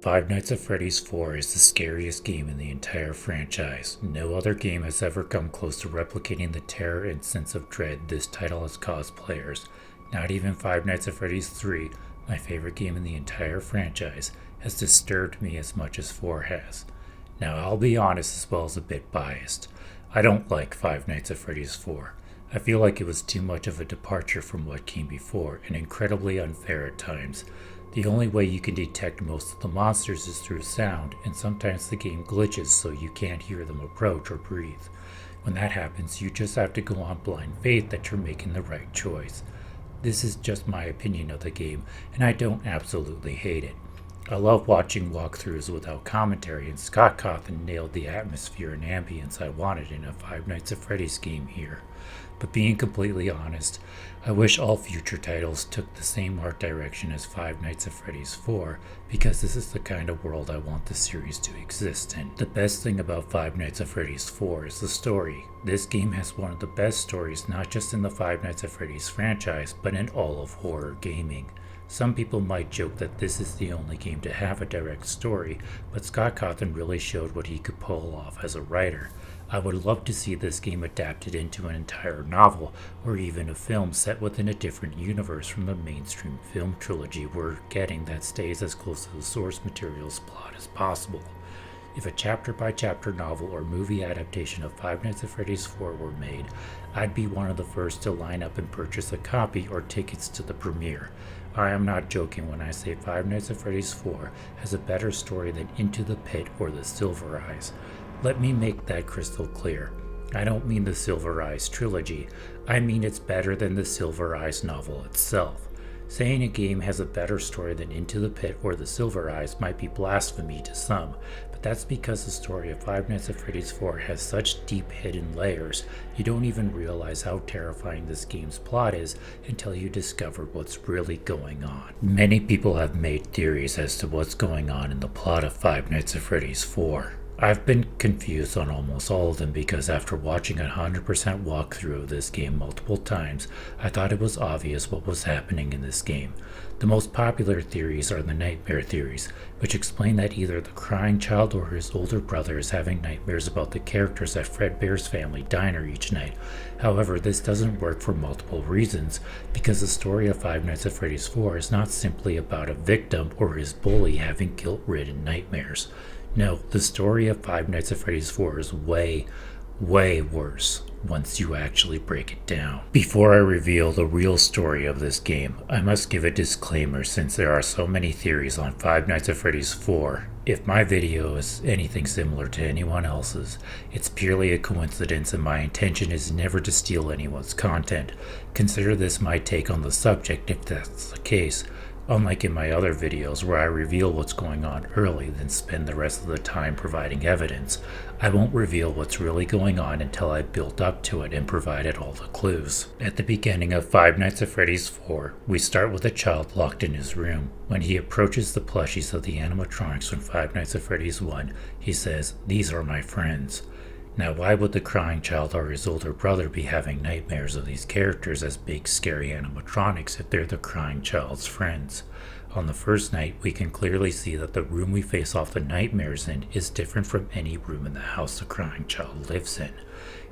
Five Nights at Freddy's 4 is the scariest game in the entire franchise. No other game has ever come close to replicating the terror and sense of dread this title has caused players. Not even Five Nights at Freddy's 3, my favorite game in the entire franchise, has disturbed me as much as 4 has. Now I'll be honest as well as a bit biased. I don't like Five Nights at Freddy's 4. I feel like it was too much of a departure from what came before and incredibly unfair at times. The only way you can detect most of the monsters is through sound, and sometimes the game glitches so you can't hear them approach or breathe. When that happens, you just have to go on blind faith that you're making the right choice. This is just my opinion of the game, and I don't absolutely hate it. I love watching walkthroughs without commentary, and Scott Cawthon nailed the atmosphere and ambience I wanted in a Five Nights at Freddy's game here. But being completely honest, I wish all future titles took the same art direction as Five Nights at Freddy's 4, because this is the kind of world I want the series to exist in. The best thing about Five Nights at Freddy's 4 is the story. This game has one of the best stories not just in the Five Nights at Freddy's franchise, but in all of horror gaming. Some people might joke that this is the only game to have a direct story, but Scott Cawthon really showed what he could pull off as a writer. I would love to see this game adapted into an entire novel, or even a film set within a different universe from the mainstream film trilogy we're getting that stays as close to the source material's plot as possible. If a chapter-by-chapter novel or movie adaptation of Five Nights at Freddy's 4 were made, I'd be one of the first to line up and purchase a copy or tickets to the premiere. I am not joking when I say Five Nights at Freddy's 4 has a better story than Into the Pit or The Silver Eyes. Let me make that crystal clear. I don't mean the Silver Eyes trilogy, I mean it's better than the Silver Eyes novel itself. Saying a game has a better story than Into the Pit or The Silver Eyes might be blasphemy to some, but that's because the story of Five Nights at Freddy's 4 has such deep hidden layers, you don't even realize how terrifying this game's plot is until you discover what's really going on. Many people have made theories as to what's going on in the plot of Five Nights at Freddy's 4. I've been confused on almost all of them because after watching a 100% walkthrough of this game multiple times, I thought it was obvious what was happening in this game. The most popular theories are the nightmare theories, which explain that either the crying child or his older brother is having nightmares about the characters at Fredbear's family diner each night. However, this doesn't work for multiple reasons, because the story of Five Nights at Freddy's 4 is not simply about a victim or his bully having guilt-ridden nightmares. No, the story of Five Nights at Freddy's 4 is way worse once you actually break it down. Before I reveal the real story of this game, I must give a disclaimer since there are so many theories on Five Nights at Freddy's 4. If my video is anything similar to anyone else's, it's purely a coincidence and my intention is never to steal anyone's content. Consider this my take on the subject if that's the case. Unlike in my other videos where I reveal what's going on early then spend the rest of the time providing evidence, I won't reveal what's really going on until I built up to it and provided all the clues. At the beginning of Five Nights at Freddy's 4, we start with a child locked in his room. When he approaches the plushies of the animatronics from Five Nights at Freddy's 1, he says, "These are my friends." Now why would the crying child or his older brother be having nightmares of these characters as big scary animatronics if they're the crying child's friends? On the first night, we can clearly see that the room we face off the nightmares in is different from any room in the house the crying child lives in.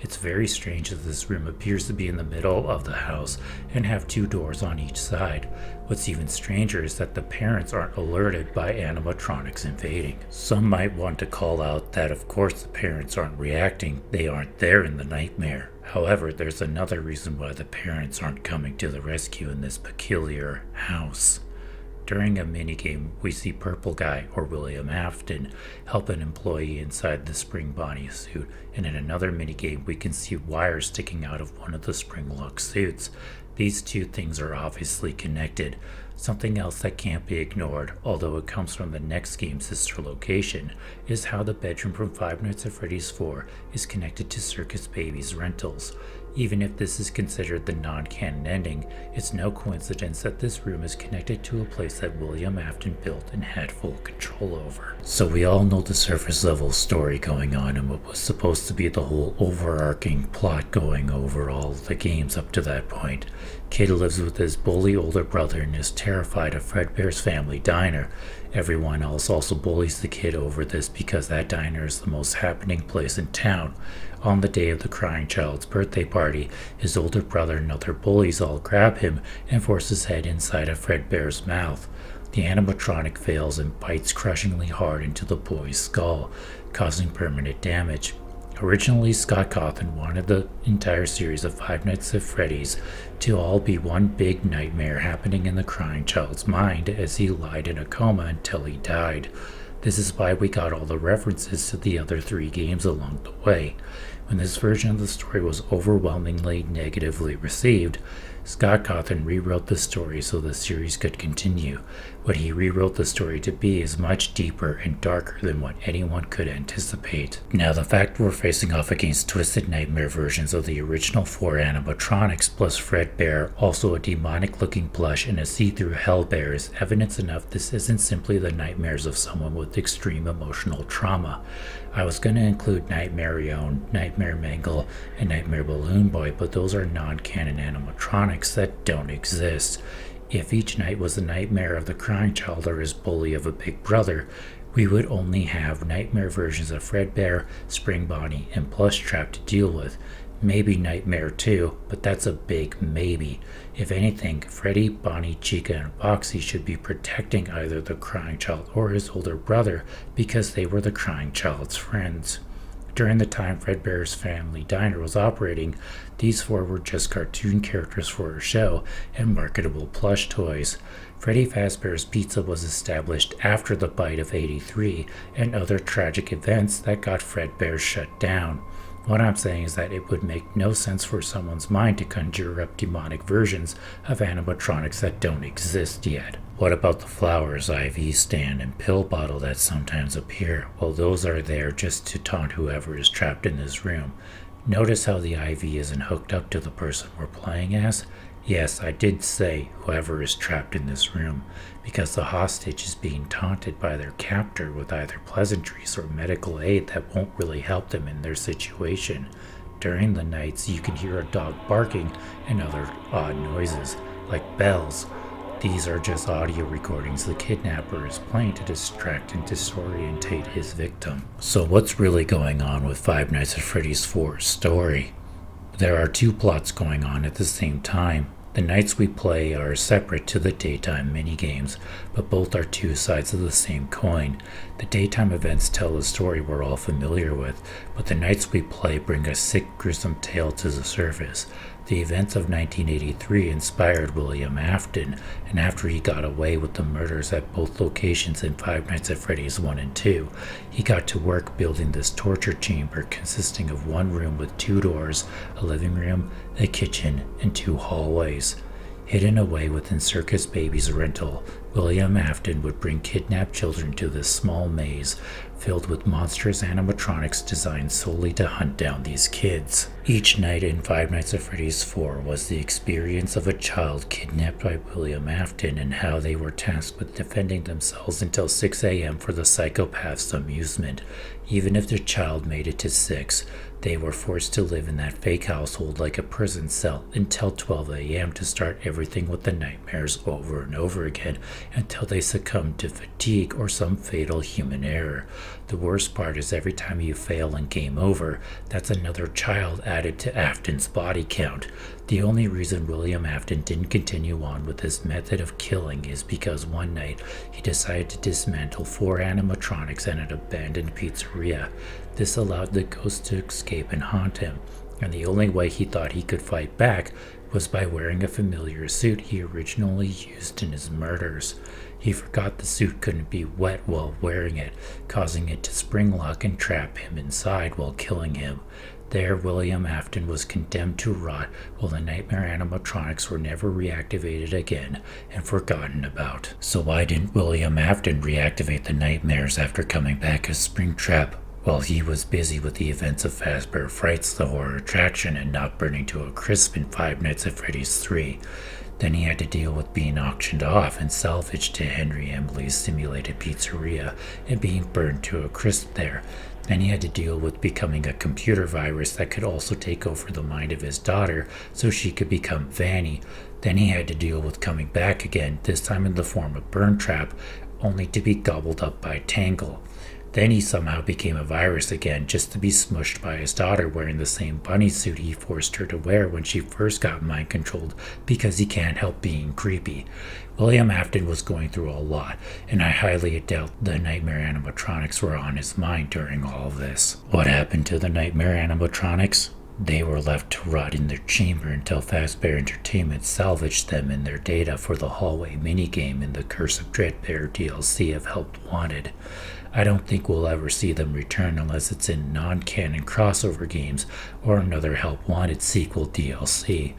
It's very strange that this room appears to be in the middle of the house and have two doors on each side. What's even stranger is that the parents aren't alerted by animatronics invading. Some might want to call out that of course the parents aren't reacting, they aren't there in the nightmare. However, there's another reason why the parents aren't coming to the rescue in this peculiar house. During a minigame, we see Purple Guy, or William Afton, help an employee inside the Spring Bonnie suit, and in another minigame we can see wires sticking out of one of the Spring Lock suits. These two things are obviously connected. Something else that can't be ignored, although it comes from the next game's sister location, is how the bedroom from Five Nights at Freddy's 4 is connected to Circus Baby's rentals. Even if this is considered the non-canon ending, it's no coincidence that this room is connected to a place that William Afton built and had full control over. So we all know the surface level story going on and what was supposed to be the whole overarching plot going over all the games up to that point. Kid lives with his bully older brother and is terrified of Fredbear's family diner. Everyone else also bullies the kid over this because that diner is the most happening place in town. On the day of the crying child's birthday party, his older brother and other bullies all grab him and force his head inside of Fredbear's mouth. The animatronic fails and bites crushingly hard into the boy's skull, causing permanent damage. Originally, Scott Cawthon wanted the entire series of Five Nights at Freddy's to all be one big nightmare happening in the crying child's mind as he lied in a coma until he died. This is why we got all the references to the other 3 games along the way. When this version of the story was overwhelmingly negatively received, Scott Cawthon rewrote the story so the series could continue. What he rewrote the story to be is much deeper and darker than what anyone could anticipate. Now, the fact we're facing off against Twisted Nightmare versions of the original 4 animatronics plus Fredbear, also a demonic-looking plush and a see-through hellbear, is evidence enough this isn't simply the nightmares of someone with extreme emotional trauma. I was going to include Nightmare Ione, Nightmare Mangle, and Nightmare Balloon Boy, but those are non-canon animatronics that don't exist. If each night was a nightmare of the crying child or his bully of a big brother, we would only have nightmare versions of Fredbear, Spring Bonnie, and Plushtrap to deal with. Maybe Nightmare 2, but that's a big maybe. If anything, Freddy, Bonnie, Chica, and Boxy should be protecting either the crying child or his older brother because they were the crying child's friends. During the time Fredbear's Family Diner was operating, these 4 were just cartoon characters for a show and marketable plush toys. Freddy Fazbear's Pizza was established after the bite of '83 and other tragic events that got Fredbear shut down. What I'm saying is that it would make no sense for someone's mind to conjure up demonic versions of animatronics that don't exist yet. What about the flowers, IV stand, and pill bottle that sometimes appear? Well, those are there just to taunt whoever is trapped in this room. Notice how the IV isn't hooked up to the person we're playing as? Yes, I did say whoever is trapped in this room, because the hostage is being taunted by their captor with either pleasantries or medical aid that won't really help them in their situation. During the nights, you can hear a dog barking and other odd noises, like bells. These are just audio recordings the kidnapper is playing to distract and disorientate his victim. So what's really going on with Five Nights at Freddy's 4's story? There are 2 plots going on at the same time. The nights we play are separate to the daytime minigames, but both are 2 sides of the same coin. The daytime events tell a story we're all familiar with, but the nights we play bring a sick, gruesome tale to the surface. The events of 1983 inspired William Afton, and after he got away with the murders at both locations in Five Nights at Freddy's 1 and 2, he got to work building this torture chamber consisting of 1 room with 2 doors, a living room, a kitchen, and 2 hallways. Hidden away within Circus Baby's rental, William Afton would bring kidnapped children to this small maze filled with monstrous animatronics designed solely to hunt down these kids. Each night in Five Nights at Freddy's 4 was the experience of a child kidnapped by William Afton and how they were tasked with defending themselves until 6 a.m. for the psychopath's amusement. Even if the child made it to 6, they were forced to live in that fake household like a prison cell until 12 a.m. to start everything with the nightmares over and over again until they succumbed to fatigue or some fatal human error. The worst part is every time you fail and game over, that's another child added to Afton's body count. The only reason William Afton didn't continue on with this method of killing is because one night he decided to dismantle 4 animatronics at an abandoned pizzeria. This allowed the ghost to escape and haunt him, and the only way he thought he could fight back was by wearing a familiar suit he originally used in his murders. He forgot the suit couldn't be wet while wearing it, causing it to spring lock and trap him inside while killing him. There, William Afton was condemned to rot, while the Nightmare Animatronics were never reactivated again and forgotten about. So why didn't William Afton reactivate the nightmares after coming back as Springtrap? While he was busy with the events of Fazbear Frights, the horror attraction, and not burning to a crisp in Five Nights at Freddy's 3. Then he had to deal with being auctioned off and salvaged to Henry Emily's simulated pizzeria and being burned to a crisp there. Then he had to deal with becoming a computer virus that could also take over the mind of his daughter so she could become Vanny. Then he had to deal with coming back again, this time in the form of Springtrap, only to be gobbled up by Tangle. Then he somehow became a virus again, just to be smushed by his daughter wearing the same bunny suit he forced her to wear when she first got mind controlled because he can't help being creepy. William Afton was going through a lot, and I highly doubt the Nightmare Animatronics were on his mind during all of this. What happened to the Nightmare Animatronics? They were left to rot in their chamber until Fazbear Entertainment salvaged them and their data for the hallway minigame in the Curse of Dreadbear DLC of Help Wanted. I don't think we'll ever see them return unless it's in non-canon crossover games or another Help Wanted sequel DLC.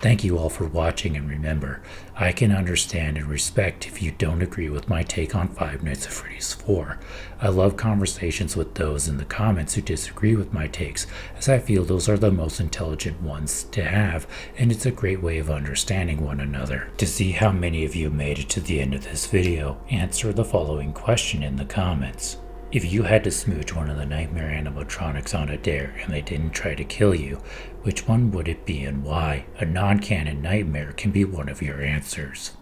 Thank you all for watching, and remember, I can understand and respect if you don't agree with my take on Five Nights at Freddy's 4. I love conversations with those in the comments who disagree with my takes, as I feel those are the most intelligent ones to have, and it's a great way of understanding one another. To see how many of you made it to the end of this video, answer the following question in the comments. If you had to smooch one of the Nightmare Animatronics on a dare and they didn't try to kill you, which one would it be and why? A non-canon nightmare can be one of your answers.